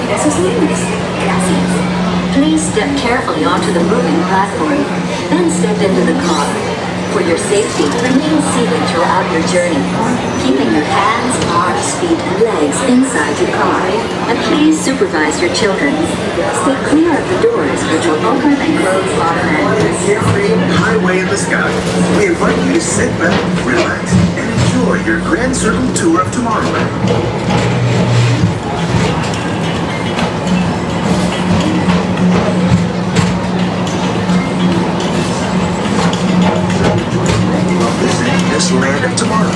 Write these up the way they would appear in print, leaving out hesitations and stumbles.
Esos libres. Gracias. Please step carefully onto the moving platform, then step into the car. For your safety, remain seated throughout your journey, keeping your hands, arms, feet, and legs inside the car. And please supervise your children. Stay clear of the doors, which will open and close automatically. Carefree highway in the sky. We invite you to sit back, relax, and enjoy your Grand Circle tour of Tomorrowland. This land of tomorrow.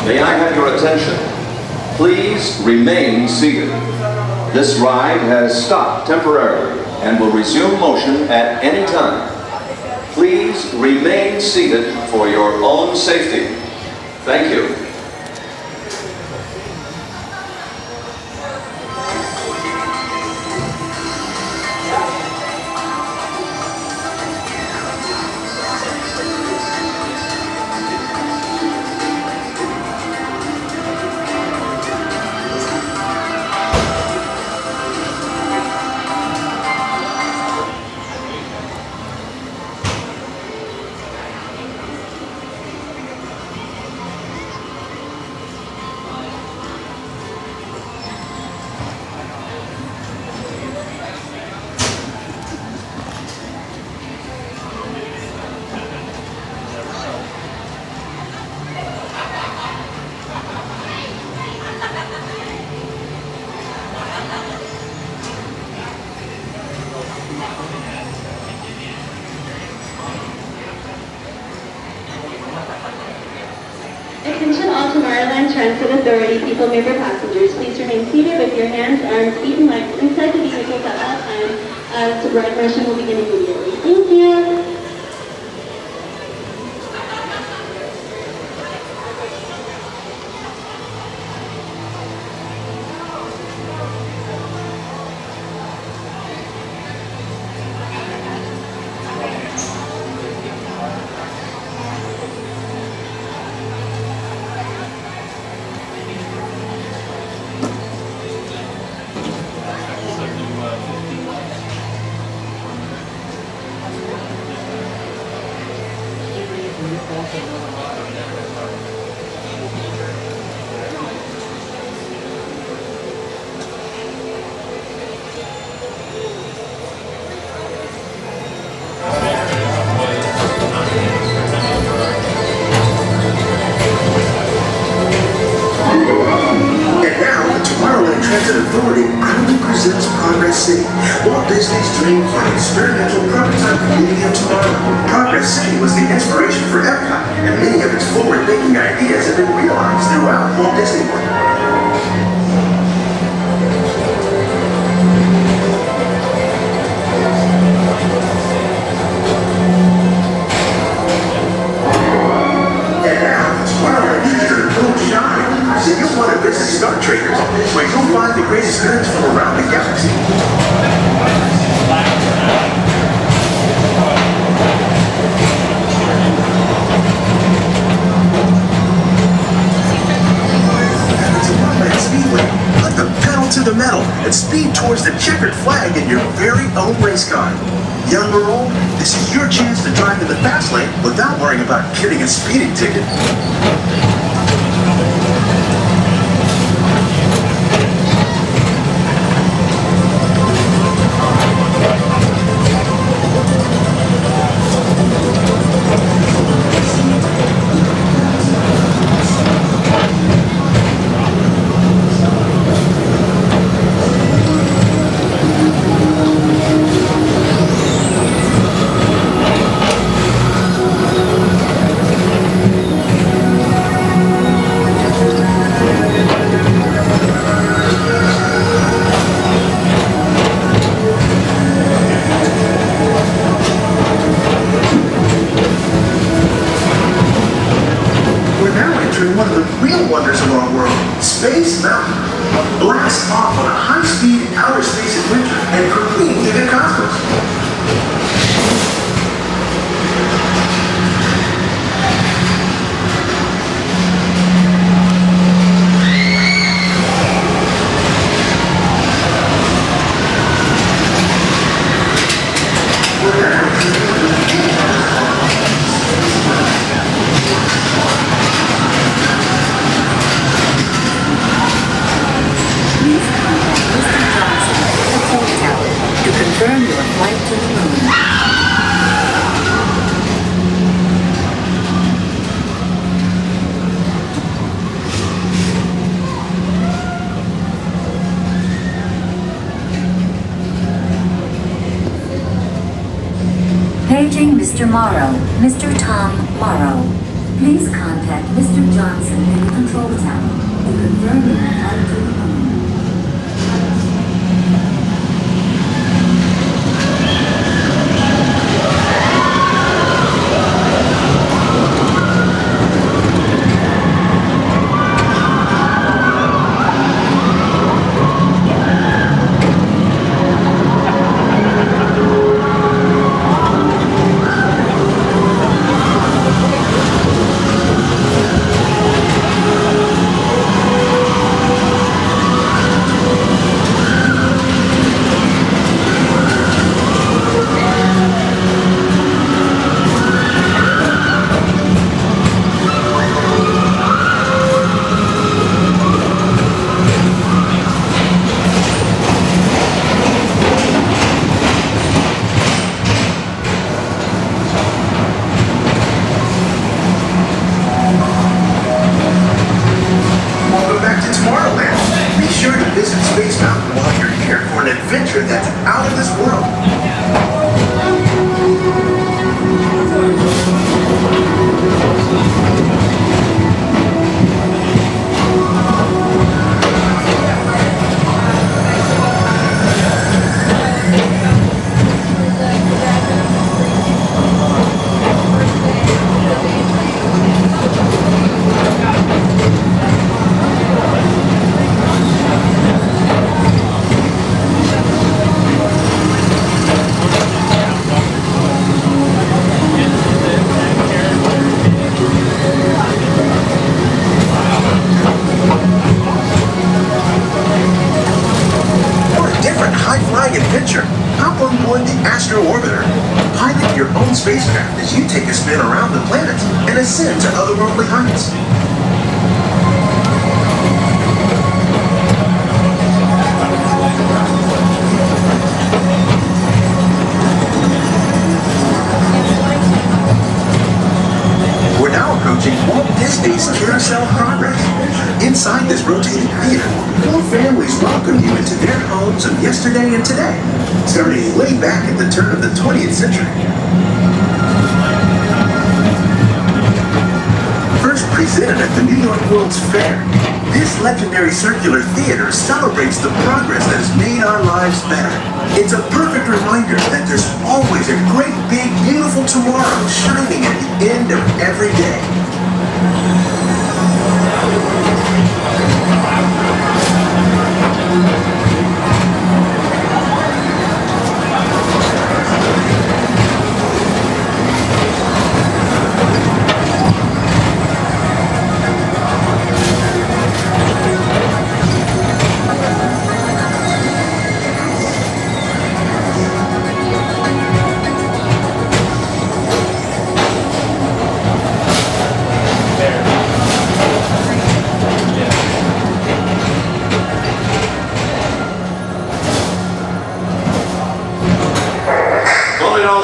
May I have your attention? Please remain seated. This ride has stopped temporarily and will resume motion at any time. Please remain seated for your own safety. Thank you. Attention all Tomorrowland Transit Authority PeopleMover passengers. Please remain seated with your hands, arms, feet, and legs inside the vehicles at all times as the ride motion will begin immediately. Thank you. Walt Disney's dream for an experimental prototype community of tomorrow. Progress City was the inspiration for Epcot, and many of its forward-thinking ideas have been realized throughout Walt Disney World. And now, Tomorrowland features Boom Shine. So you'll want to visit Star Traders, where you'll find the greatest goods from around the galaxy. To the metal and speed towards the checkered flag in your very own race car. Young or old, this is your chance to drive in the fast lane without worrying about getting a speeding ticket. Please contact Mr. Johnson at the phone tower to confirm your flight to the moon. Paging Mr. Morrow, Mr. Tom Morrow. Please contact Mr. Johnson in the control tower to confirm your flight to the moon. Welcome back to Tomorrowland. Be sure to visit Space Mountain while you're here for an adventure that's out of this world. For a different high-flying adventure, hop on board the Astro Orbiter. Pilot your own spacecraft as you take a spin around the planet and ascend to otherworldly heights. We're now approaching Walt Disney's Carousel of Progress. Inside this rotating theater, 4 families welcome you into their homes of yesterday and today, starting way back at the turn of the 20th century. First presented at the New York World's Fair, this legendary circular theater celebrates the progress that has made our lives better. It's a perfect reminder that there's always a great, big, beautiful tomorrow shining at the end of every day.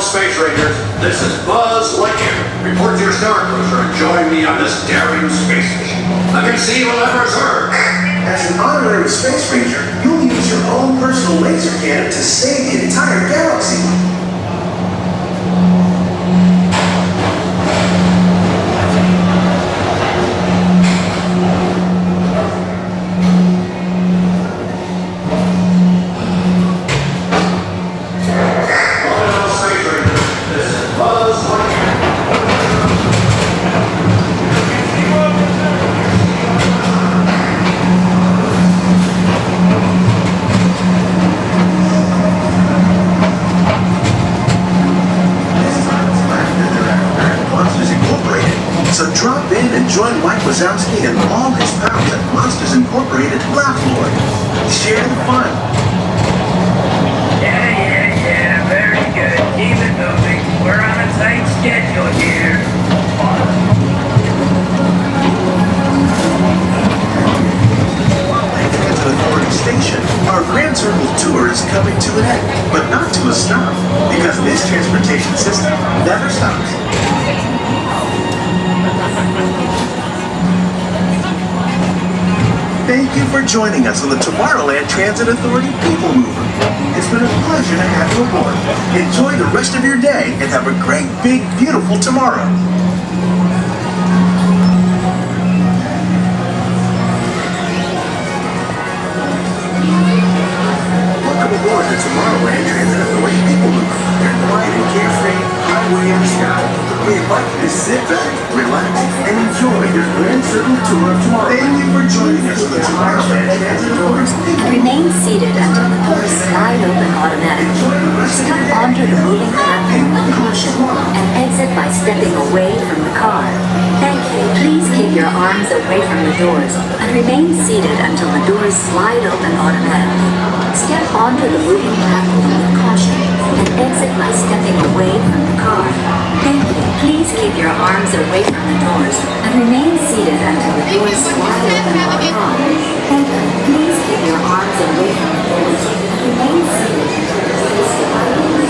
Space Rangers, this is Buzz Lightyear. Report to your star cruiser and join me on this daring space mission. I can see will ever serve. As an honorary Space Ranger, you'll use your own personal laser cannon to save the entire galaxy. So drop in and join Mike Wazowski and all his pals at Monsters Incorporated Laugh Lord. Share the fun. Yeah, very good. Keep it moving. We're on a tight schedule here. Transit Authority Station, our Grand Circle tour is coming to an end, but not to a stop, because this transportation system never stops. Thank you for joining us on the Tomorrowland Transit Authority PeopleMover. It's been a pleasure to have you aboard. Enjoy the rest of your day and have a great, big, beautiful tomorrow. Welcome aboard the Tomorrowland Transit Authority PeopleMover. Your quiet and carefree highway in the sky. We invite you to sit back, relax, and enjoy your Grand Circle tour of tomorrow. Thank you for joining us on the Tomorrowland Transit Authority PeopleMover. Remain seated until the doors slide open automatically. Step onto the moving platform with caution and exit by stepping away from the car. Thank you. Please keep your arms away from the doors and remain seated until the doors slide open automatically. Step onto the moving platform with caution and exit by stepping away from the car. Thank you. Please keep your arms away from the doors and remain seated until the doors slide open automatically. Thank you. Please keep your arms away from the doors and remain seated until the doors slide open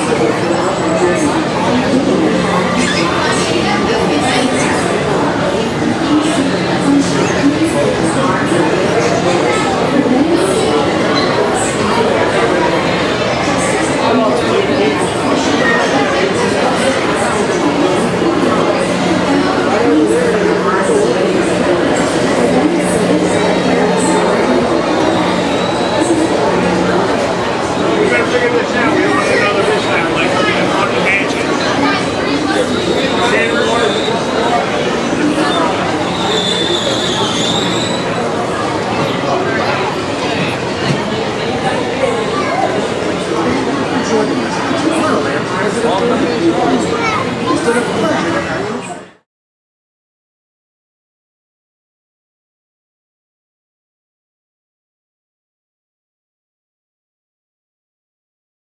It's been a pleasure to have you